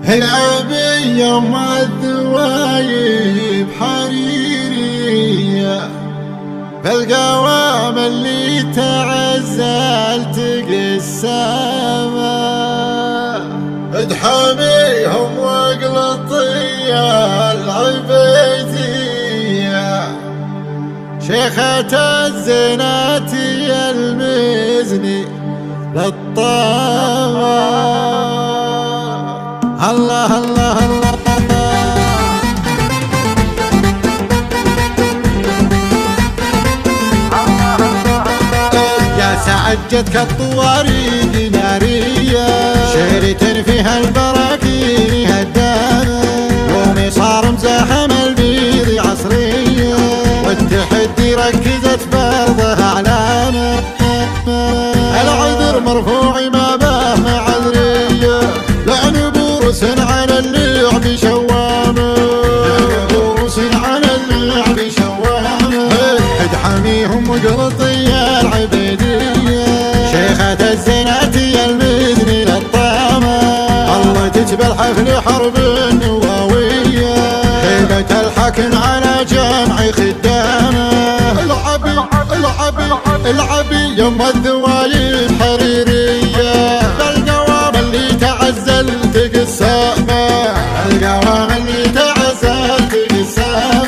العبي يوم الذوايب حريرية بالقوام اللي تعزل تقي السما ادحميهم واقلطية العبيدية شيخة الزناتي المزني للطامة الله الله الله يا سعجتك الطواريق نارية شريت فيها البراكين هدامة يومي صار مزاحم البيض عصرية والتحدي ركزت برضه علامة العذر مرفوع ما به معذرية لعن بورس على اللعب شوامة بورس على اللعب شوامة ادحميهم وقلطية العبيدية شيخة الزناتي المذني للطامة الله تجبل حفل حرب النواوية هيبة الحكم على جمع خدامة العبي العبي العبي يوم الذوايب حريرية القوام اللي تعزل تقي السما القوام اللي تعزل تقي السما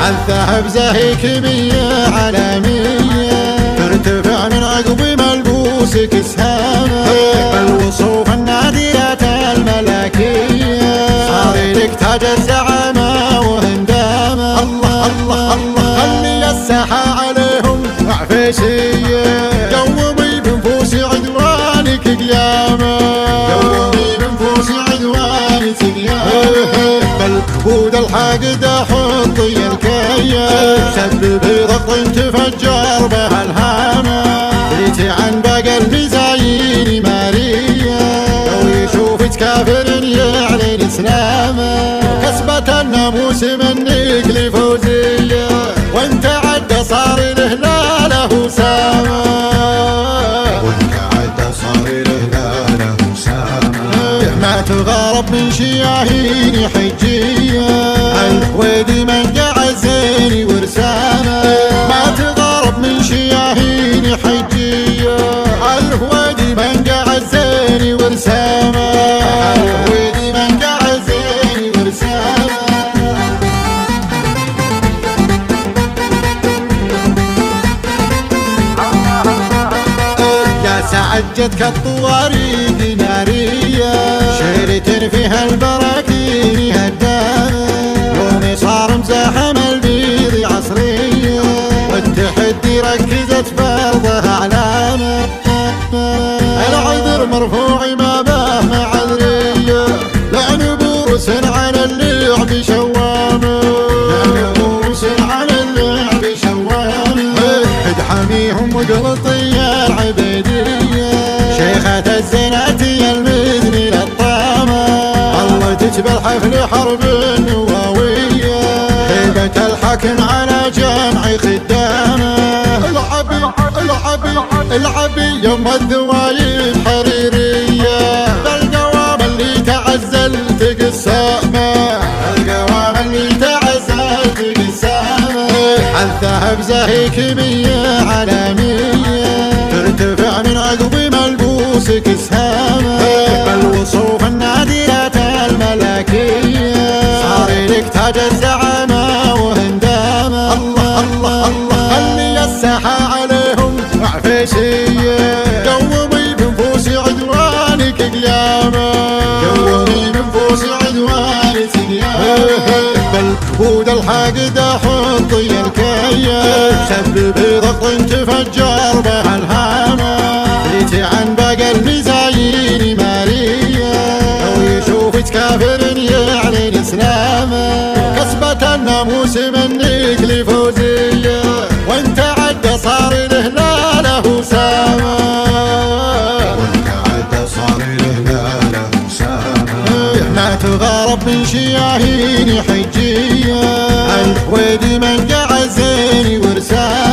الذهب زاهي كمية عالمية ترتفع من عقب ملبوس كسامة الوصوف الناديات الملكية صار لك تاج الزعامة وهندامة الله الله الله خلي الساحة عليهم عفيشية قومي بنفوس عدوانك قيامة قومي بنفوس عدوانك قيامة بالكبود الحاقدة حطي الكية سببي ضغط تفجر بها الهامة بيتي عن باقي المزايين مارية لو يشوفك كافر يعلن اسلامه كسبة الناموس منك لفوزية وانت عد صار له لا له سامة وانت عد صار له لا له سامة ما تغارب من شياهين حجية الحويدي من قاعد زيني ورسامة ما تغارب من شياهين حجية الحويدي من قاعد زيني ورسامة الحويدي من قاعد زيني ورسامة سعجتك الطواريق نارية شريت فيها البراكين هدامة يومي صار مزاحم البيض عصرية والتحدي ركزت برضه علامة العذر مرفوع ما به معذرية لعن بورس على اللعب شوامة لعن بورس على اللعب شوامة ادحميهم وقلطية العبيدية شيخة الزناتي المذني للطامة الله تجبل حفل حرب النواوية هيبة الحكم على جمع خدامة العبي العبي العبي يوم الذوايب حريرية بالقوام اللي تعزل تقي السما القوام اللي تعزل تقي السما الذهب زاهي كمية عالمية ترتفع من عقب ملبوس كسامة بالوصوف الناديات الملكية صار لك تاج الزعامة وهندامة الله الله الله خلي الساحة عليهم عفيشية قومي بنفوس عدوانك قيامة قومي بنفوس عدوانك قيامة بالكبود الحاقدة حطي الكية سببي ضغط تفجر بها الهامة بيتي عن باقي المزايين مارية لو يشوفك كافر يعلن اسلامه كسبة الناموس منك لفوزية وانت عد صار له لا له سامة وانت عد صار له لا له سامة ما تغارب من شياهين حجية الحويدي من قاعد زيني ورسامة